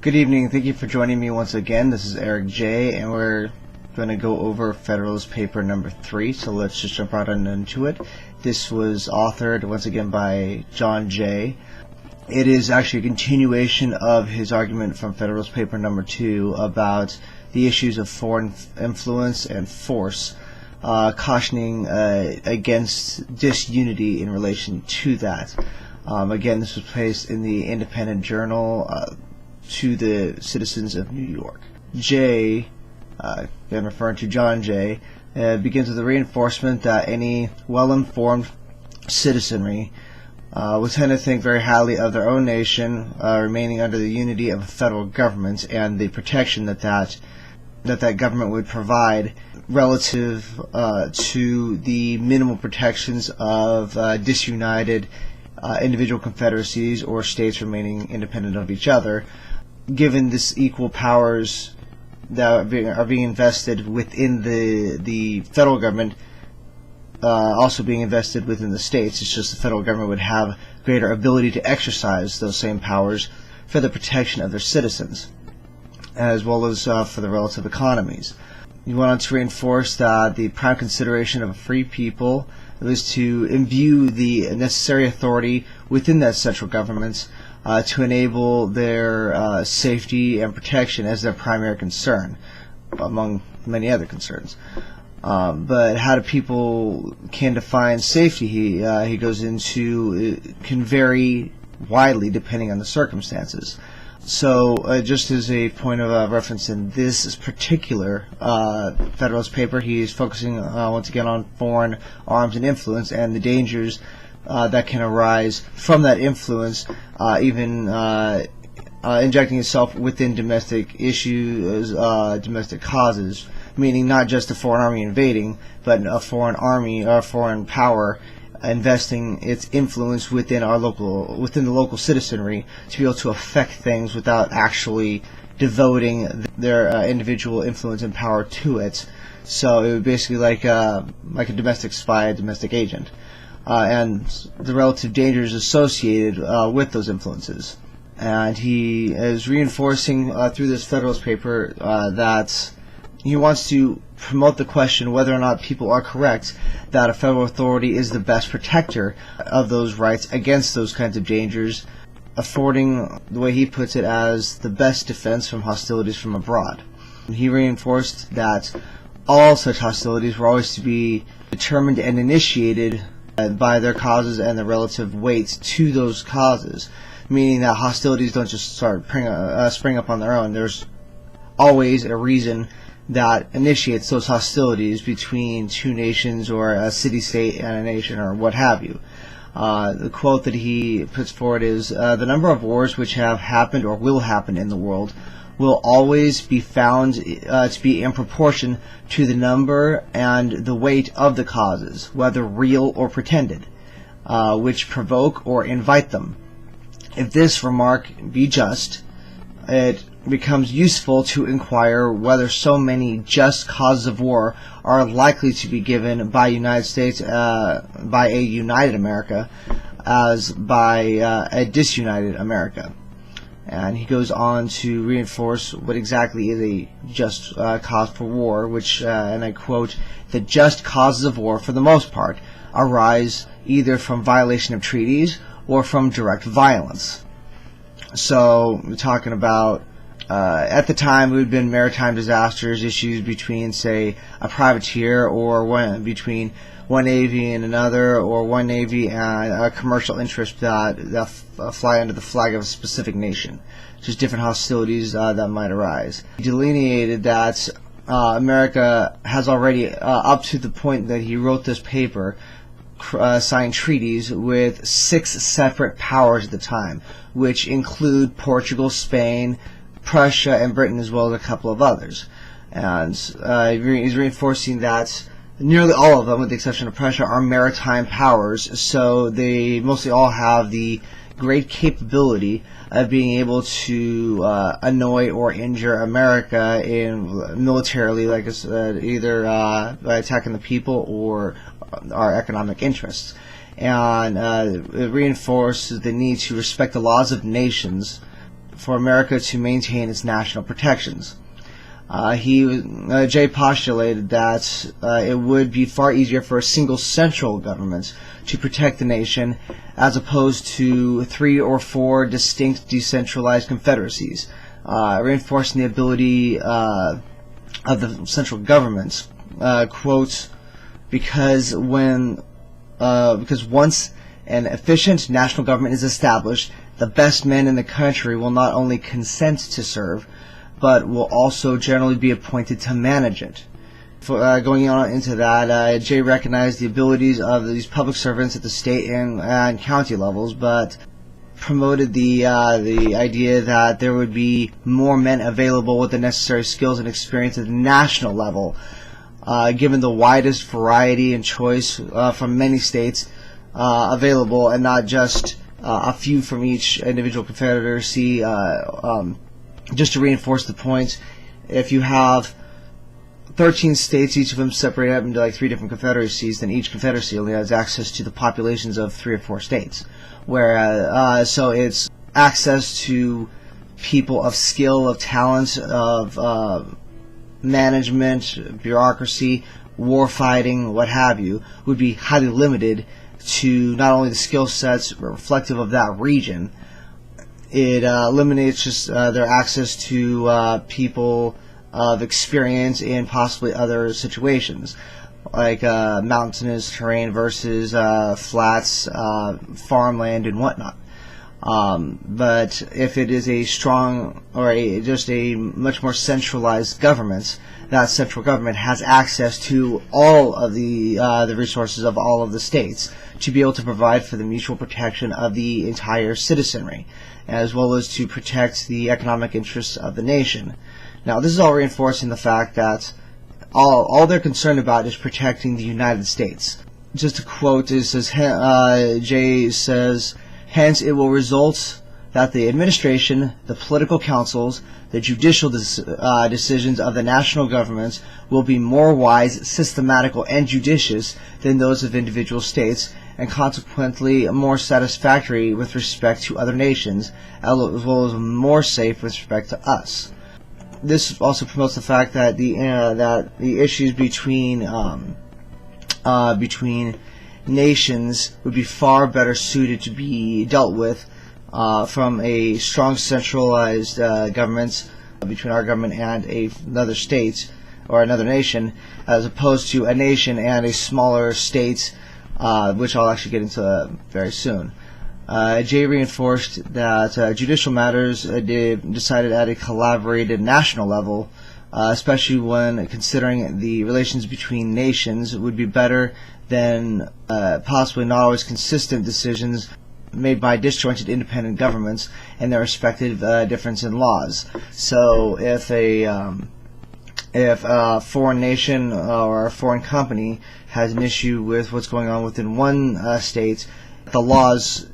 Good evening. Thank you for joining me once again. This is Eric J, and we're going to go over Federalist Paper number 3. So let's just jump right on into it. This was authored once again by John J. It is actually a continuation of his argument from Federalist Paper number 2 about the issues of foreign influence and force, cautioning against disunity in relation to that. Again, this was placed in the Independent Journal to the citizens of New York. J, again referring to John J, begins with the reinforcement that any well-informed citizenry would tend to think very highly of their own nation, remaining under the unity of a federal government and the protection that government would provide relative to the minimal protections of disunited individual confederacies or states remaining independent of each other, given this equal powers that are being invested within the federal government, also being invested within the states. It's just the federal government would have greater ability to exercise those same powers for the protection of their citizens, as well as for the relative economies. He went on to reinforce that the prime consideration of a free people was to imbue the necessary authority within that central government to enable their safety and protection as their primary concern, among many other concerns. But how do people can define safety? He goes into can vary widely depending on the circumstances. So just as a point of reference in this particular Federalist paper, he's focusing once again on foreign arms and influence and the dangers that can arise from that influence, even injecting itself within domestic issues, domestic causes, meaning not just a foreign army invading, but a foreign army or a foreign power investing its influence within the local citizenry to be able to affect things without actually devoting their individual influence and power to it. So it would basically like a domestic spy, a domestic agent, and the relative dangers associated with those influences. And he is reinforcing through this Federalist paper that he wants to promote the question whether or not people are correct that a federal authority is the best protector of those rights against those kinds of dangers, affording, the way he puts it, as the best defense from hostilities from abroad. He reinforced that all such hostilities were always to be determined and initiated by their causes and the relative weights to those causes, meaning that hostilities don't just spring up on their own. There's always a reason that initiates those hostilities between two nations or a city-state and a nation or what have you. The quote that he puts forward is, the number of wars which have happened or will happen in the world will always be found to be in proportion to the number and the weight of the causes, whether real or pretended, which provoke or invite them. If this remark be just, it becomes useful to inquire whether so many just causes of war are likely to be given by United States, by a united America, as by a disunited America. And he goes on to reinforce what exactly is a just cause for war, which, and I quote, "The just causes of war, for the most part, arise either from violation of treaties or from direct violence." So we're talking about at the time, it would have been maritime disasters, issues between, say, a privateer or between one navy and another, or one navy and a commercial interest that fly under the flag of a specific nation. Just different hostilities that might arise. He delineated that America has already, up to the point that he wrote this paper, signed treaties with 6 separate powers at the time, which include Portugal, Spain, Prussia, and Britain, as well as a couple of others. And he's reinforcing that nearly all of them, with the exception of Prussia, are maritime powers, so they mostly all have the great capability of being able to annoy or injure America militarily, like I said, either by attacking the people or our economic interests. And it reinforces the need to respect the laws of nations for America to maintain its national protections. Jay postulated that it would be far easier for a single central government to protect the nation as opposed to 3 or 4 distinct decentralized confederacies, reinforcing the ability of the central governments. Quote, because once an efficient national government is established, the best men in the country will not only consent to serve, but will also generally be appointed to manage it. Going on into that, Jay recognized the abilities of these public servants at the state and county levels, but promoted the idea that there would be more men available with the necessary skills and experience at the national level, given the widest variety and choice from many states available, and not just a few from each individual confederacy. Just to reinforce the point, if you have 13 states, each of them separated up into like 3 different confederacies, then each confederacy only has access to the populations of 3 or 4 states. Whereas, so it's access to people of skill, of talent, of management, bureaucracy, war fighting, what have you, would be highly limited to not only the skill sets reflective of that region. It eliminates just their access to people of experience in possibly other situations, like mountainous terrain versus flats, farmland, and whatnot. But if it is a strong or just a much more centralized government, that central government has access to all of the resources of all of the states to be able to provide for the mutual protection of the entire citizenry, as well as to protect the economic interests of the nation. Now, this is all reinforcing the fact that all they're concerned about is protecting the United States. Just to quote, it says, Jay says, hence it will result that the administration, the political councils, the judicial decisions of the national governments will be more wise, systematical, and judicious than those of individual states, and consequently more satisfactory with respect to other nations, as well as more safe with respect to us. This also promotes the fact that the issues between nations would be far better suited to be dealt with from a strong centralized government between our government and another state or another nation, as opposed to a nation and a smaller state, which I'll actually get into very soon. Jay reinforced that judicial matters decided at a collaborated national level, especially when considering the relations between nations, would be better than possibly not always consistent decisions made by disjointed independent governments and their respective difference in laws. So if a foreign nation or a foreign company has an issue with what's going on within one state, the laws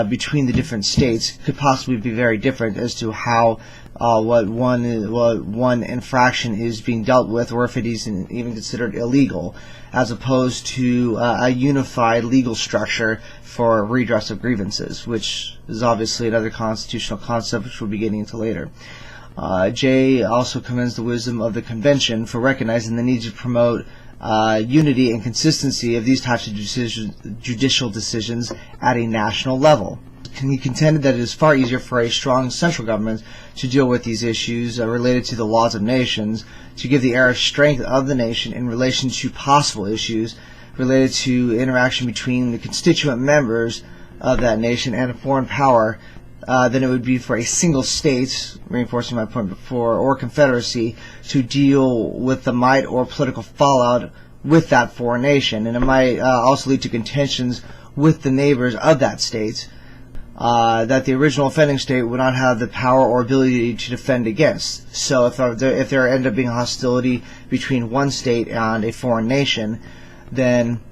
between the different states could possibly be very different as to how what one infraction is being dealt with, or if it is even considered illegal, as opposed to a unified legal structure for redress of grievances, which is obviously another constitutional concept which we'll be getting into later. Jay also commends the wisdom of the convention for recognizing the need to promote unity and consistency of these types of judicial decisions at a national level. He contended that it is far easier for a strong central government to deal with these issues related to the laws of nations, to give the air of strength of the nation in relation to possible issues related to interaction between the constituent members of that nation and a foreign power, than it would be for a single state, reinforcing my point before, or confederacy, to deal with the might or political fallout with that foreign nation. And it might also lead to contentions with the neighbors of that state that the original offending state would not have the power or ability to defend against. So if there ended up being hostility between one state and a foreign nation, then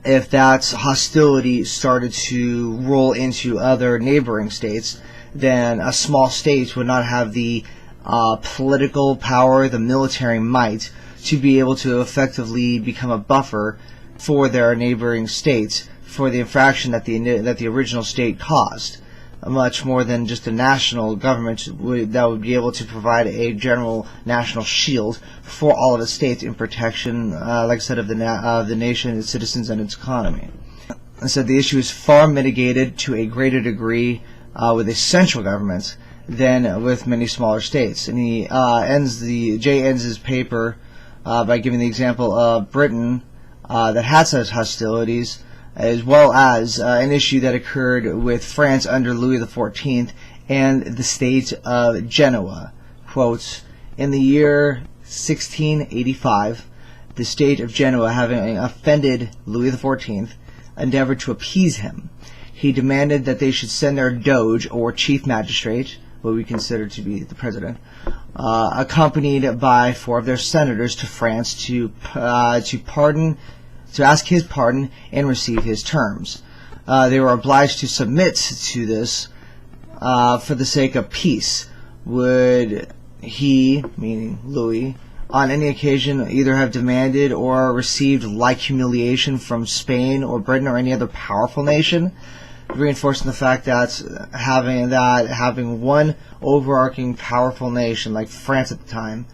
if that hostility started to roll into other neighboring states, then a small state would not have the political power, the military might, to be able to effectively become a buffer for their neighboring states for the infraction that the original state caused. much more than just a national government that would be able to provide a general national shield for all of its states in protection, like I said, of the nation, its citizens, and its economy. And so the issue is far mitigated to a greater degree with a central government than with many smaller states. And Jay ends his paper by giving the example of Britain that had such hostilities, as well as an issue that occurred with France under Louis XIV and the state of Genoa. Quote, in the year 1685, the state of Genoa, having offended Louis XIV, endeavored to appease him. He demanded that they should send their doge, or chief magistrate, what we consider to be the president, accompanied by 4 of their senators to France to ask his pardon and receive his terms. They were obliged to submit to this for the sake of peace. Would he, meaning Louis, on any occasion either have demanded or received like humiliation from Spain or Britain or any other powerful nation, reinforcing the fact that having one overarching powerful nation like France at the time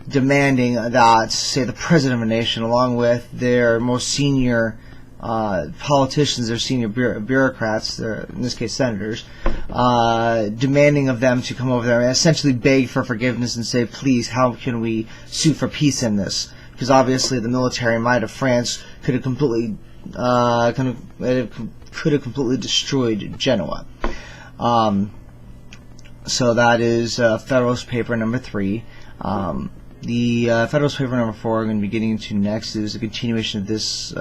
demanding that, say, the president of a nation, along with their most senior politicians, their senior bureaucrats, in this case senators, demanding of them to come over there and essentially beg for forgiveness and say, please, how can we sue for peace in this? Because obviously the military might of France could have completely destroyed Genoa. So that is Federalist Paper number 3. The Federalist Paper number 4 we're going to be getting into next is a continuation of this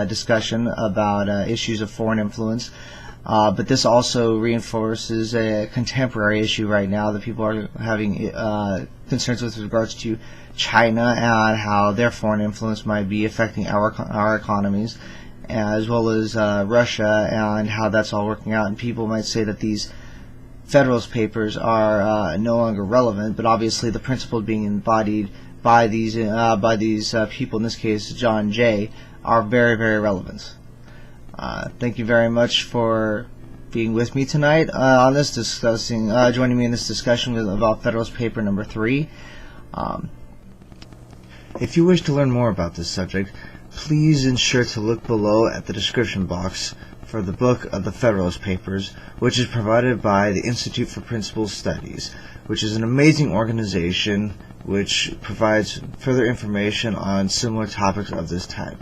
discussion about issues of foreign influence. But this also reinforces a contemporary issue right now that people are having concerns with regards to China and how their foreign influence might be affecting our economies, as well as Russia and how that's all working out. And people might say that these Federalist Papers are no longer relevant, but obviously the principle being embodied by these people, in this case John Jay, are very, very relevant. Thank you very much for being with me tonight on this joining me in this discussion about Federalist Paper number 3. If you wish to learn more about this subject, please ensure to look below at the description box for the book of the Federalist Papers, which is provided by the Institute for Principal Studies, which is an amazing organization which provides further information on similar topics of this type.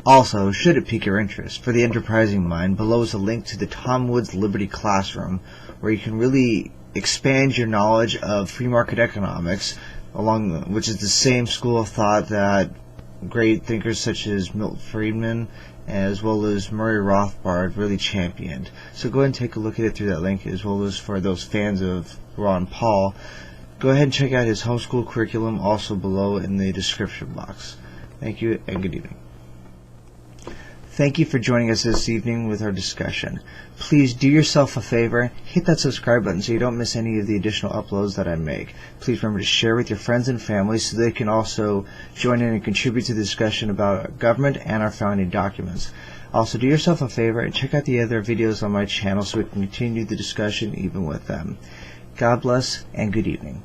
Also, should it pique your interest, for the enterprising mind, below is a link to the Tom Woods Liberty Classroom, where you can really expand your knowledge of free market economics, which is the same school of thought that great thinkers such as Milton Friedman as well as Murray Rothbard really championed. So go ahead and take a look at it through that link, as well as for those fans of Ron Paul, go ahead and check out his homeschool curriculum also below in the description box. Thank you and good evening. Thank you for joining us this evening with our discussion. Please do yourself a favor, hit that subscribe button so you don't miss any of the additional uploads that I make. Please remember to share with your friends and family so they can also join in and contribute to the discussion about government and our founding documents. Also, do yourself a favor and check out the other videos on my channel so we can continue the discussion even with them. God bless and good evening.